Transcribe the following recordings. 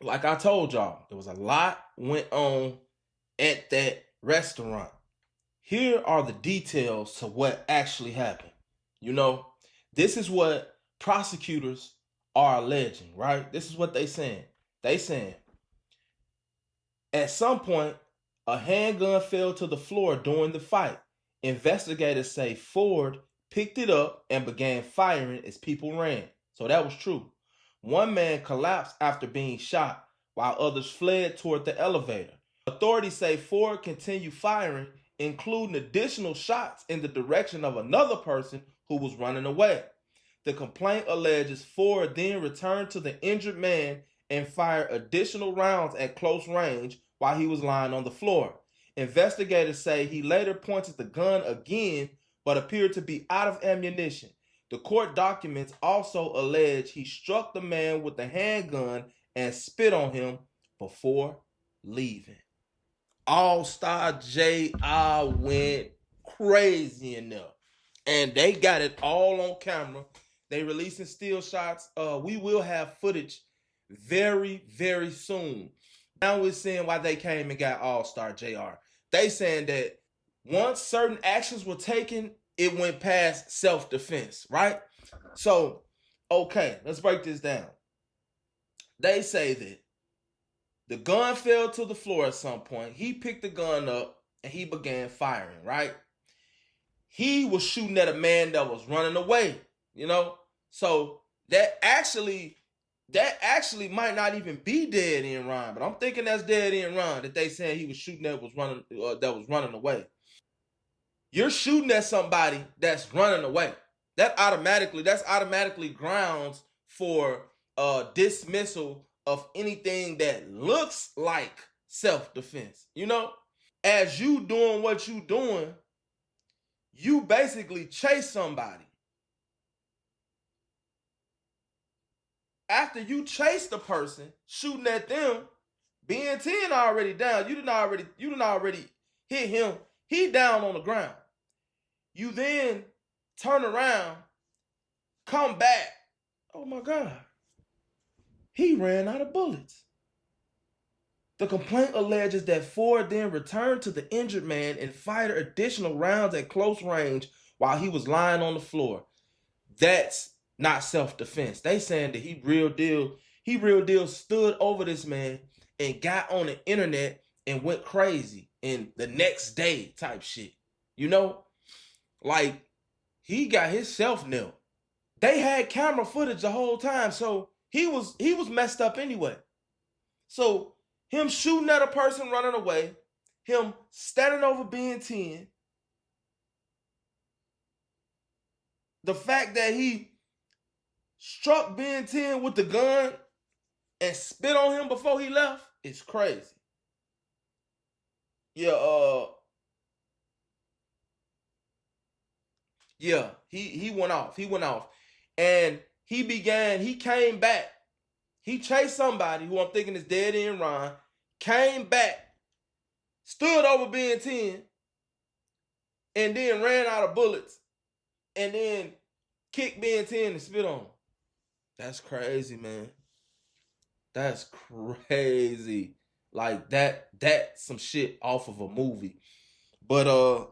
like I told y'all, there was a lot went on at that restaurant. Here are the details to what actually happened. You know, this is what prosecutors are alleging, right? This is what they saying. They saying at some point a handgun fell to the floor during the fight. Investigators say Ford picked it up and began firing as people ran. So that was true. One man collapsed after being shot, while others fled toward the elevator. Authorities say Ford continued firing, including additional shots in the direction of another person who was running away. The complaint alleges Ford then returned to the injured man and fired additional rounds at close range while he was lying on the floor. Investigators say he later pointed the gun again, but appeared to be out of ammunition. The court documents also allege he struck the man with the handgun and spit on him before leaving. Allstar JR went crazy in there. And they got it all on camera. They releasing still shots. We will have footage very, very soon. Now we're seeing why they came and got Allstar JR. They saying that once certain actions were taken, it went past self-defense, right? So, okay, let's break this down. They say that the gun fell to the floor at some point. He picked the gun up and he began firing, right? He was shooting at a man that was running away, you know? So that actually might not even be dead end run, but I'm thinking that's dead end run that they saying he was shooting that was running away. You're shooting at somebody that's running away. That's automatically grounds for dismissal of anything that looks like self-defense. You know, as you doing what you doing, you basically chase somebody. After you chase the person, shooting at them, being 10 already down. You didn't already hit him. He down on the ground. You then turn around, come back. Oh my God. He ran out of bullets. The complaint alleges that Ford then returned to the injured man and fired additional rounds at close range while he was lying on the floor. That's not self-defense. They saying that he real deal stood over this man and got on the internet and went crazy in the next day type shit. You know? Like, he got himself nailed. They had camera footage the whole time, so he was messed up anyway. So him shooting at a person running away, him standing over being 10, the fact that he struck Ben 10 with the gun and spit on him before he left is crazy. Yeah, he went off. He went off. And he came back. He chased somebody who I'm thinking is dead end Ron, came back, stood over Ben 10, and then ran out of bullets, and then kicked Ben 10 and spit on him. That's crazy, man. That's crazy. Like that's some shit off of a movie. But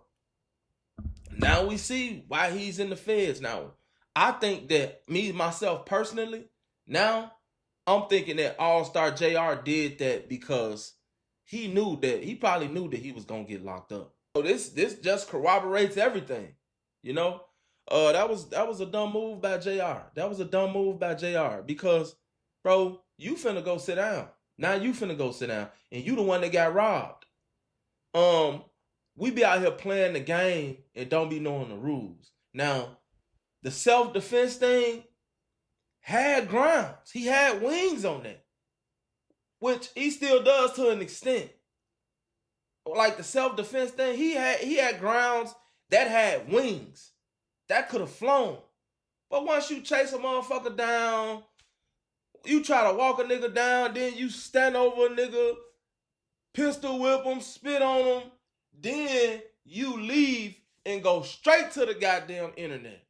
now we see why he's in the feds. Now, I think that myself personally, now I'm thinking that Allstar JR did that because he probably knew that he was gonna get locked up. So this just corroborates everything, you know. That was a dumb move by JR. That was a dumb move by JR because, bro, you finna go sit down. Now you finna go sit down, and you the one that got robbed. We be out here playing the game and don't be knowing the rules. Now, the self-defense thing had grounds. He had wings on that, which he still does to an extent. Like the self-defense thing, he had grounds that had wings that could have flown. But once you chase a motherfucker down, you try to walk a nigga down, then you stand over a nigga, pistol whip him, spit on him, then you leave and go straight to the goddamn internet.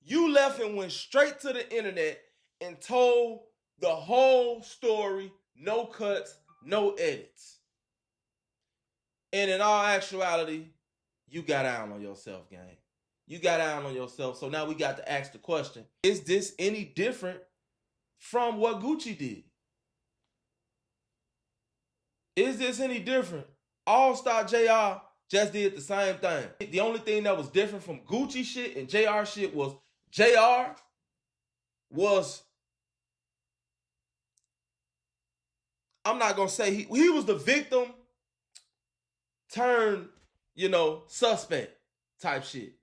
You left and went straight to the internet and told The whole story, no cuts, no edits. And in all actuality, you got down on yourself, gang. You got down on yourself. So now we got to ask the question, is this any different from what Gucci did? Is this any different? Allstar JR just did the same thing. The only thing that was different from Gucci shit and JR shit was JR was, I'm not gonna say he was the victim turned, suspect type shit.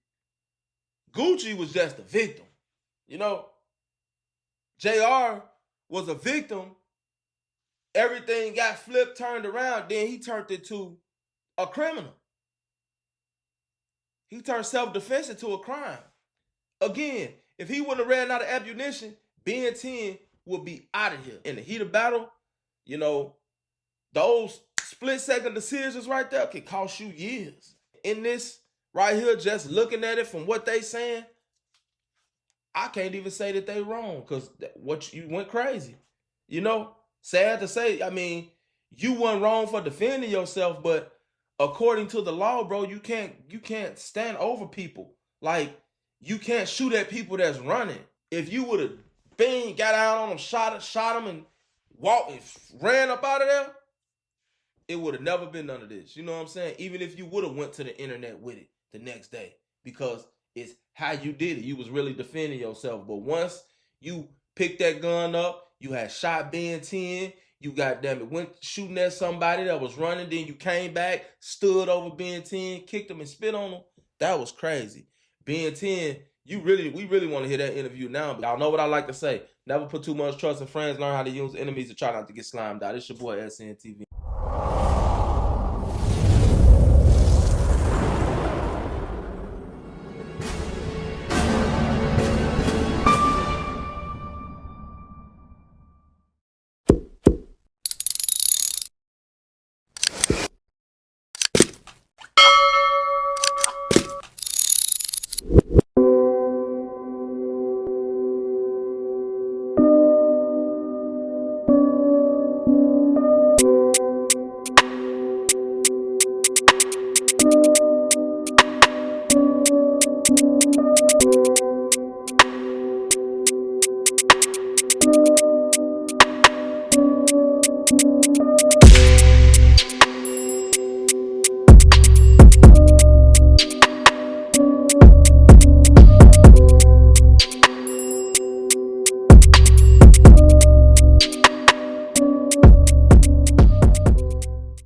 Gucci was just the victim. JR was a victim. Everything got flipped, turned around, then he turned into a criminal. He turned self-defense into a crime. Again, if he wouldn't have ran out of ammunition, Ben 10 would be out of here. In the heat of battle, those split-second decisions right there can cost you years. In this right here, just looking at it from what they saying, I can't even say that they wrong because you went crazy. Sad to say, you weren't wrong for defending yourself, but according to the law, bro, you can't stand over people. Like, you can't shoot at people that's running. If you would have got out on them, shot them, and walked and ran up out of there, it would have never been none of this. You know what I'm saying? Even if you would have went to the internet with it the next day, because it's how you did it. You was really defending yourself. But once you picked that gun up, you had shot Ben 10, you went shooting at somebody that was running, then you came back, stood over Ben 10, kicked him and spit on him. That was crazy. Ben 10, we really want to hear that interview now. But y'all know what I like to say. Never put too much trust in friends. Learn how to use enemies to try not to get slimed out. It's your boy SNTV.